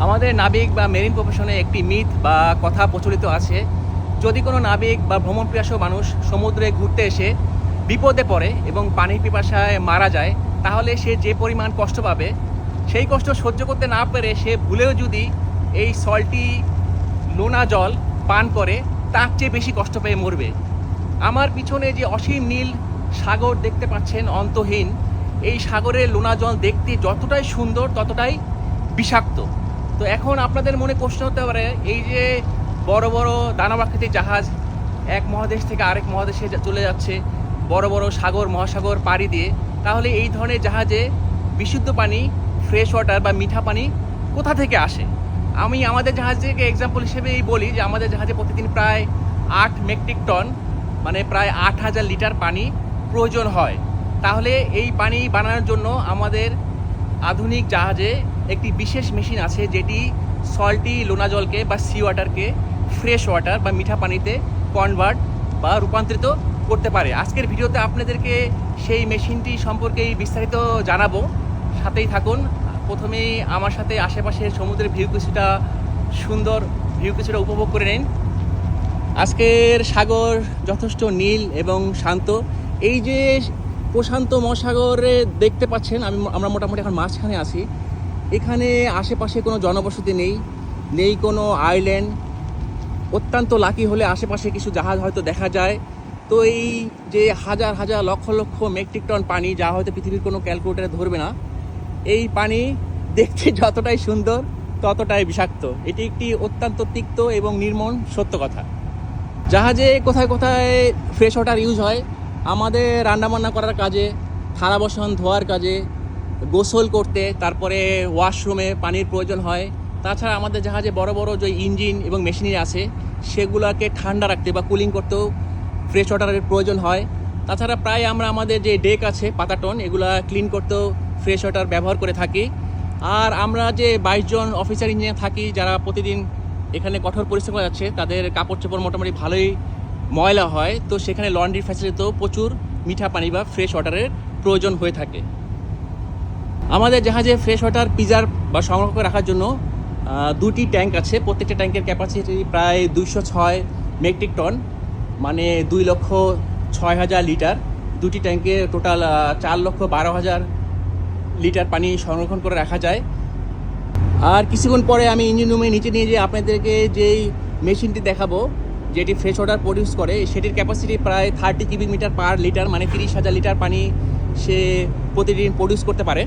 আমাদের নাবিক বা মেরিন প্রফেশনে একটি মিথ বা কথা প্রচলিত আছে, যদি কোনো নাবিক বা ভ্রমণ পিপাসু মানুষ সমুদ্রে ঘুরতে এসে বিপদে পড়ে এবং পানির পিপাসায় মারা যায়, তাহলে সে যে পরিমাণ কষ্ট পাবে সেই কষ্ট সহ্য করতে না পেরে সে ভুলেও যদি এই সল্টি নোনা জল পান করে তার চেয়ে বেশি কষ্ট পেয়ে মরবে। আমার পিছনে যে অসীম নীল সাগর দেখতে পাচ্ছেন, অন্তহীন, এই সাগরের লোনা জল দেখতে যতটাই সুন্দর ততটাই বিষাক্ত। তো এখন আপনাদের মনে প্রশ্ন হতে পারে, এই যে বড় বড় দানবাকৃতির জাহাজ এক মহাদেশ থেকে আরেক মহাদেশে চলে যাচ্ছে বড় বড় সাগর মহাসাগর পাড়ি দিয়ে, তাহলে এই ধরনের জাহাজে বিশুদ্ধ পানি, ফ্রেশ ওয়াটার বা মিঠা পানি কোথা থেকে আসে? আমি আমাদের জাহাজ থেকে এক্সাম্পল হিসেবেই বলি যে আমাদের জাহাজে প্রতিদিন প্রায় 8 মেট্রিক টন মানে প্রায় 8,000 লিটার পানি প্রয়োজন হয়। তাহলে এই পানি বানানোর জন্য আমাদের আধুনিক জাহাজে একটি বিশেষ মেশিন আছে যেটি সল্টি লোনা জলকে বা সি ওয়াটারকে ফ্রেশ ওয়াটার বা মিঠা পানিতে কনভার্ট বা রূপান্তরিত করতে পারে। আজকের ভিডিওতে আপনাদেরকে সেই মেশিনটি সম্পর্কেই বিস্তারিত জানাবো, সাথেই থাকুন। প্রথমেই আমার সাথে আশেপাশের সমুদ্রের ভিউ কিছুটা সুন্দর ভিউ কিছুটা উপভোগ করে নিন। আজকের সাগর যথেষ্ট নীল এবং শান্ত। এই যে প্রশান্ত মহাসাগরে দেখতে পাচ্ছেন, আমরা মোটামুটি এখন মাঝখানে আছি। এখানে আশেপাশে কোনো জনবসতি নেই কোনো আইল্যান্ড। অত্যন্ত লাকি হলে আশেপাশে কিছু জাহাজ হয়তো দেখা যায়। তো এই যে হাজার হাজার লক্ষ লক্ষ মেট্রিক টন পানি, যা হয়তো পৃথিবীর কোনো ক্যালকুলেটারে ধরবে না, এই পানি দেখতে যতটাই সুন্দর ততটাই বিষাক্ত। এটি একটি অত্যন্ত তিক্ত এবং নির্মম সত্য কথা। জাহাজে কোথায় কোথায় ফ্রেশ ওয়াটার ইউজ হয় আমাদের রান্নাবান্না করার কাজে, থালা বাসন ধোয়ার কাজে, গোসল করতে, তারপরে ওয়াশরুমে পানির প্রয়োজন হয়। তাছাড়া আমাদের জাহাজে বড় বড় যে ইঞ্জিন এবং মেশিনারি আছে সেগুলোকে ঠান্ডা রাখতে বা কুলিং করতেও ফ্রেশ ওয়াটারের প্রয়োজন হয়। তাছাড়া প্রায় আমরা আমাদের যে ডেক আছে পাতাটন, এগুলা ক্লিন করতেও ফ্রেশ ওয়াটার ব্যবহার করে থাকি। আর আমরা যে 22 জন অফিসার ইঞ্জিনিয়ার থাকি যারা প্রতিদিন এখানে কঠোর পরিশ্রম করা যাচ্ছে, তাদের কাপড় চোপড় মোটামুটি ভালোই ময়লা হয়। তো সেখানে লন্ড্রি ফ্যাসিলিটিতেও প্রচুর মিঠা পানি বা ফ্রেশ ওয়াটারের প্রয়োজন হয়ে থাকে। আমাদের জাহাজে ফ্রেশ ওয়াটার প্রিজার্ভ বা সংরক্ষণ করে রাখার জন্য 2টি ট্যাঙ্ক আছে। প্রত্যেকটা ট্যাঙ্কের ক্যাপাসিটি প্রায় 206 মেট্রিক টন, মানে 2,06,000 লিটার। 2টি ট্যাঙ্কে টোটাল 4,12,000 লিটার পানি সংরক্ষণ করে রাখা যায়। আর কিছুক্ষণ পরে আমি ইঞ্জিন রুমে নিচে নিয়ে যেয়ে আপনাদেরকে যেই মেশিনটি দেখাবো যেটি ফ্রেশ ওয়াটার প্রডিউস করে, সেটির ক্যাপাসিটি প্রায় 30 কিউবিক মিটার পার লিটার, মানে 30,000 লিটার পানি সে প্রতিদিন প্রডিউস করতে পারে।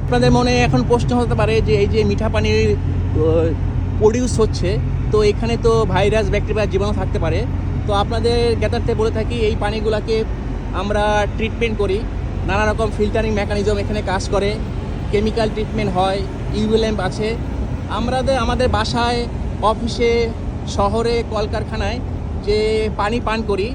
আপনাদের মনে এখন প্রশ্ন হতে পারে যে এই যে মিঠা পানি প্রডিউস হচ্ছে, তো এখানে তো ভাইরাস, ব্যাকটেরিয়া, জীবাণু থাকতে পারে। তো আপনাদের জ্ঞাতার্থে বলে থাকি, এই পানিগুলোকে আমরা ট্রিটমেন্ট করি, নানা রকম ফিল্টারিং মেকানিজম এখানে কাজ করে, কেমিক্যাল ট্রিটমেন্ট হয়, ইউভি ল্যাম্প আছে। আমাদের বাসায়, অফিসে, শহরে, কলকারখানায় যে পানি পান করি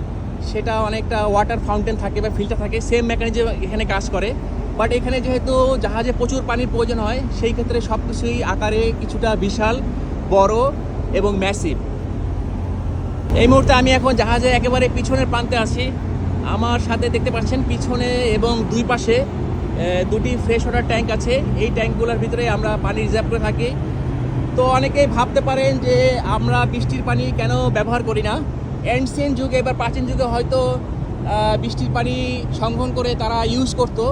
সেটা অনেকটা ওয়াটার ফাউন্টেন থাকে বা ফিল্টার থাকে, সেম মেকানিজম এখানে কাজ করে। বাট এখানে যেহেতু জাহাজে প্রচুর পানির প্রয়োজন হয়, সেই ক্ষেত্রে সব কিছুই আকারে কিছুটা বিশাল, বড় এবং ম্যাসিভ। এই মুহূর্তে আমি এখন জাহাজে একেবারে পিছনের প্রান্তে আছি। আমার সাথে দেখতে পাচ্ছেন পিছনে এবং দুই পাশে 2টি ফ্রেশ ওয়াটার ট্যাঙ্ক আছে। এই ট্যাঙ্কগুলোর ভিতরে আমরা পানি রিজার্ভ করে থাকি। তো অনেকেই ভাবতে পারেন যে আমরা বৃষ্টির পানি কেন ব্যবহার করি না। এনসিয়েন্ট যুগে বা প্রাচীন যুগে হয়তো বৃষ্টির পানি সংগ্রহণ করে তারা ইউজ করতো।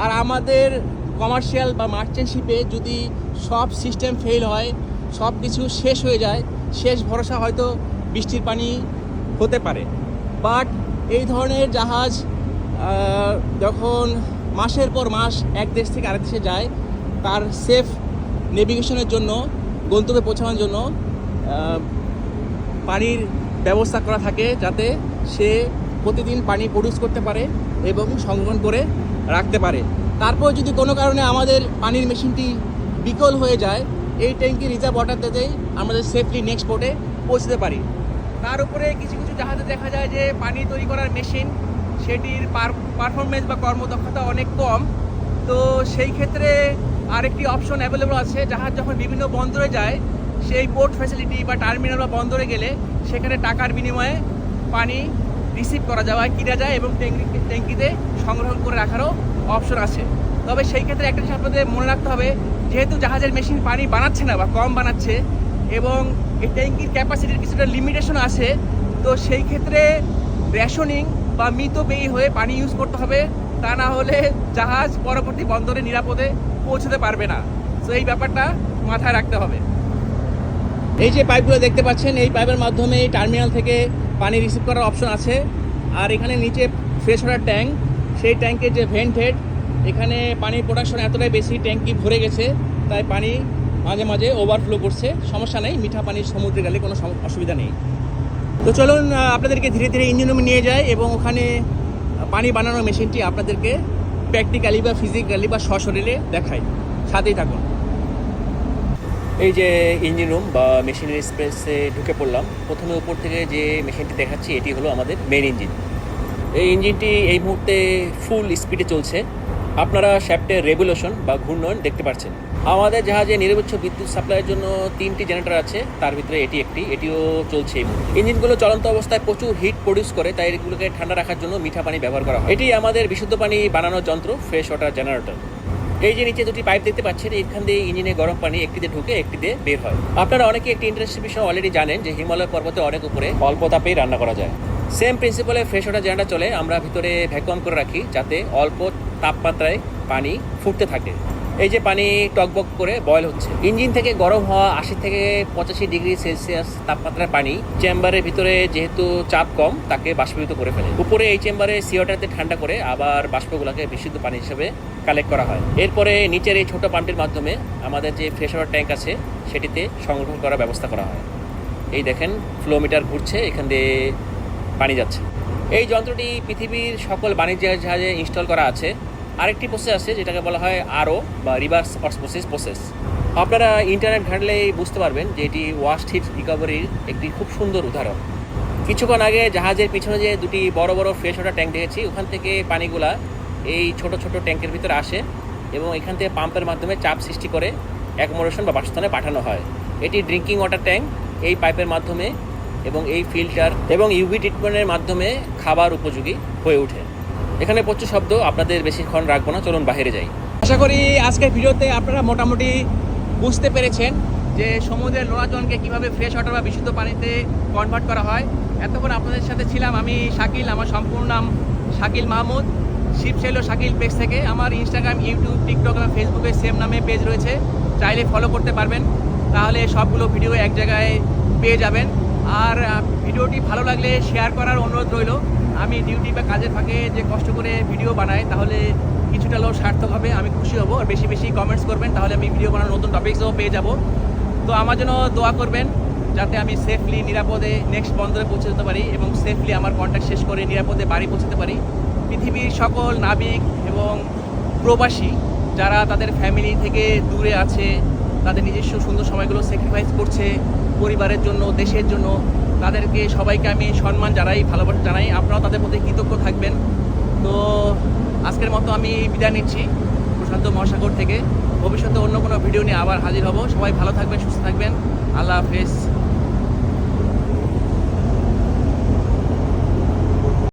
আর আমাদের কমার্শিয়াল বা মার্চেন্ট শিপে যদি সব সিস্টেম ফেল হয়, সব কিছু শেষ হয়ে যায়, শেষ ভরসা হয়তো বৃষ্টির পানি হতে পারে। বাট এই ধরনের জাহাজ যখন মাসের পর মাস এক দেশ থেকে আরেক দেশে যায়, তার সেফ নেভিগেশনের জন্য, গন্তব্যে পৌঁছানোর জন্য পানির ব্যবস্থা করা থাকে, যাতে সে প্রতিদিন পানি প্রডিউস করতে পারে এবং সংরক্ষণ করে রাখতে পারে। তারপর যদি কোনো কারণে আমাদের পানির মেশিনটি বিকল হয়ে যায়, এই ট্যাঙ্কি রিজার্ভ ওয়াটার দিতেই আমাদের সেফলি নেক্সট পোর্টে পৌঁছতে পারি। তার উপরে কিছু কিছু জাহাজে দেখা যায় যে পানি তৈরি করার মেশিন, সেটির পারফরমেন্স বা কর্মদক্ষতা অনেক কম। তো সেই ক্ষেত্রে আরেকটি অপশন অ্যাভেলেবল আছে, জাহাজ যখন বিভিন্ন বন্দরে যায়, সেই পোর্ট ফ্যাসিলিটি বা টার্মিনাল বা বন্দরে গেলে সেখানে টাকার বিনিময়ে পানি রিসিভ করা যায়, কিনা যায় এবং ট্যাঙ্কিতে সংগ্রহ করে রাখারও অপশন আছে। তবে সেই ক্ষেত্রে একটা জিনিস আপনাদের মনে রাখতে হবে, যেহেতু জাহাজের মেশিন পানি বানাচ্ছে না বা কম বানাচ্ছে এবং এই ট্যাঙ্কির ক্যাপাসিটির কিছুটা লিমিটেশন আছে, তো সেই ক্ষেত্রে রেশনিং বা মিতব্যয়ী হয়ে পানি ইউজ করতে হবে, তা না হলে জাহাজ পরবর্তী বন্দরে নিরাপদে পৌঁছতে পারবে না। তো এই ব্যাপারটা মাথায় রাখতে হবে। এই যে পাইপগুলো দেখতে পাচ্ছেন, এই পাইপের মাধ্যমে এই টার্মিনাল থেকে পানি রিসিভ করার অপশন আছে। আর এখানে নিচে ফ্রেশ ওয়াটার ট্যাঙ্ক, সেই ট্যাঙ্কের যে ভেন্ট হেড, এখানে পানির প্রোডাকশন এতটাই বেশি, ট্যাঙ্কি ভরে গেছে, তাই পানি মাঝে মাঝে ওভারফ্লো করছে। সমস্যা নেই, মিঠা পানির সমুদ্রে গেলে কোনো অসুবিধা নেই। তো চলুন আপনাদেরকে ধীরে ধীরে ইঞ্জিন রুমে নিয়ে যাই এবং ওখানে পানি বানানোর মেশিনটি আপনাদেরকে প্র্যাকটিক্যালি বা ফিজিক্যালি বা সশরীরে দেখাই। সাথেই থাকুন। এই যে ইঞ্জিন রুম বা মেশিনারি স্পেসে ঢুকে পড়লাম। প্রথমে উপর থেকে যে মেশিনটি দেখাচ্ছি এটি হলো আমাদের মেন ইঞ্জিন। এই ইঞ্জিনটি এই মুহূর্তে ফুল স্পিডে চলছে। আপনারা শ্যাফটের রেভলিউশন বা ঘূর্ণন দেখতে পাচ্ছেন। আমাদের জাহাজে নিরপেক্ষ বিদ্যুৎ সাপ্লাইয়ের জন্য 3টি জেনারেটর আছে, তার ভিতরে এটি একটি, এটিও চলছে এই মুহূর্তে। ইঞ্জিনগুলো চলন্ত অবস্থায় প্রচুর হিট প্রডিউস করে, তাই এগুলোকে ঠান্ডা রাখার জন্য মিঠা পানি ব্যবহার করা হয়। এটি আমাদের বিশুদ্ধ পানি বানানোর যন্ত্র, ফ্রেশ ওয়াটার জেনারেটর। এই যে নিচে দুটি পাইপ দেখতে পাচ্ছেন, এখান দিয়ে ইঞ্জিনে গরম পানি একটিতে ঢুকে একটিতে বের হয়। আপনারা অনেকে একটি ইন্টারেস্টিং বিষয় অলরেডি জানেন যে হিমালয় পর্বতে অনেক উপরে অল্প তাপেই রান্না করা যায়। সেম প্রিন্সিপালে ফ্রেশ ওয়াটার জেনারেটর চলে। আমরা ভিতরে ভ্যাকুয়াম করে রাখি যাতে অল্প তাপমাত্রায় পানি ফুটতে থাকে। এই যে পানি টকবক করে বয়েল হচ্ছে। ইঞ্জিন থেকে গরম হওয়া 80 থেকে 85 ডিগ্রি সেলসিয়াস তাপমাত্রার পানি চেম্বারের ভিতরে যেহেতু চাপ কম, তাকে বাষ্পীভূত করে ফেলে। উপরে এই চেম্বারে সি ওয়াটারতে ঠান্ডা করে আবার বাষ্পগুলোকে বিশুদ্ধ পানি হিসেবে কালেক্ট করা হয়। এরপরে নিচের এই ছোট পাম্পটির মাধ্যমে আমাদের যে ফ্রেশ ওয়াটার ট্যাঙ্ক আছে সেটিতে সংরক্ষণ করার ব্যবস্থা করা হয়। এই দেখেন ফ্লোমিটার ঘুরছে, এখান দিয়ে পানি যাচ্ছে। এই যন্ত্রটি পৃথিবীর সকল বাণিজ্য জাহাজে ইনস্টল করা আছে। আরেকটি প্রসেস আছে যেটাকে বলা হয় আরও বা রিভার্স অসমোসিস প্রসেস। আপনারা ইন্টারনেট ঘাঁটলেই বুঝতে পারবেন যে এটি ওয়াস্ট হিট রিকভারির একটি খুব সুন্দর উদাহরণ। কিছুক্ষণ আগে জাহাজের পিছনে যে দুটি বড় বড় ফ্রেশ ওয়াটার ট্যাঙ্ক দেখেছি, ওখান থেকে পানিগুলা এই ছোট ছোট ট্যাঙ্কের ভিতরে আসে এবং এখান থেকে পাম্পের মাধ্যমে চাপ সৃষ্টি করে অ্যাকোমোডেশন বা বাসস্থানে পাঠানো হয়। এটি ড্রিঙ্কিং ওয়াটার ট্যাঙ্ক এই পাইপের মাধ্যমে এবং এই ফিল্টার এবং ইউভি ট্রিটমেন্টের মাধ্যমে খাবার উপযোগী হয়ে ওঠে। এখানে প্রচুর শব্দ, আপনাদের বেশিক্ষণ রাখবো না, চলুন বাইরে যাই। আশা করি আজকের ভিডিওতে আপনারা মোটামুটি বুঝতে পেরেছেন যে সমুদ্রের নোনা জলকে কীভাবে ফ্রেশ ওয়াটার বা বিশুদ্ধ পানিতে কনভার্ট করা হয়। এতক্ষণ আপনাদের সাথে ছিলাম আমি শাকিল। আমার সম্পূর্ণ নাম শাকিল মাহমুদ, শিপসেলো শাকিল পেজ থেকে। আমার ইনস্টাগ্রাম, ইউটিউব, টিকটক এবং ফেসবুকে সেম নামে পেজ রয়েছে, চাইলে ফলো করতে পারবেন। তাহলে সবগুলো ভিডিও এক জায়গায় পেয়ে যাবেন। আর ভিডিওটি ভালো লাগলে শেয়ার করার অনুরোধ রইল। আমি ডিউটি বা কাজের ফাঁকে যে কষ্ট করে ভিডিও বানাই, তাহলে কিছুটা লোক সার্থক হবে, আমি খুশি হব। আর বেশি বেশি কমেন্টস করবেন, তাহলে আমি ভিডিও বানানোর নতুন টপিকসও পেয়ে যাব। তো আমার জন্য দোয়া করবেন যাতে আমি সেফলি নিরাপদে নেক্সট বন্দরে পৌঁছে যেতে পারি এবং সেফলি আমার কন্ট্যাক্ট শেষ করে নিরাপদে বাড়ি পৌঁছতে পারি। পৃথিবীর সকল নাবিক এবং প্রবাসী যারা তাদের ফ্যামিলি থেকে দূরে আছে, তাদের নিজস্ব সুন্দর সময়গুলো স্যাক্রিফাইস করছে পরিবারের জন্য, দেশের জন্য, তাদেরকে সবাইকে আমি সম্মান জানাই, ভালোবাসা জানাই। আপনারাও তাদের প্রতি কৃতজ্ঞ থাকবেন। তো আজকের মতো আমি বিদায় নিচ্ছি প্রশান্ত মহাসাগর থেকে। ভবিষ্যতে অন্য কোনো ভিডিও নিয়ে আবার হাজির হব। সবাই ভালো থাকবেন, সুস্থ থাকবেন। আল্লাহ হাফেজ।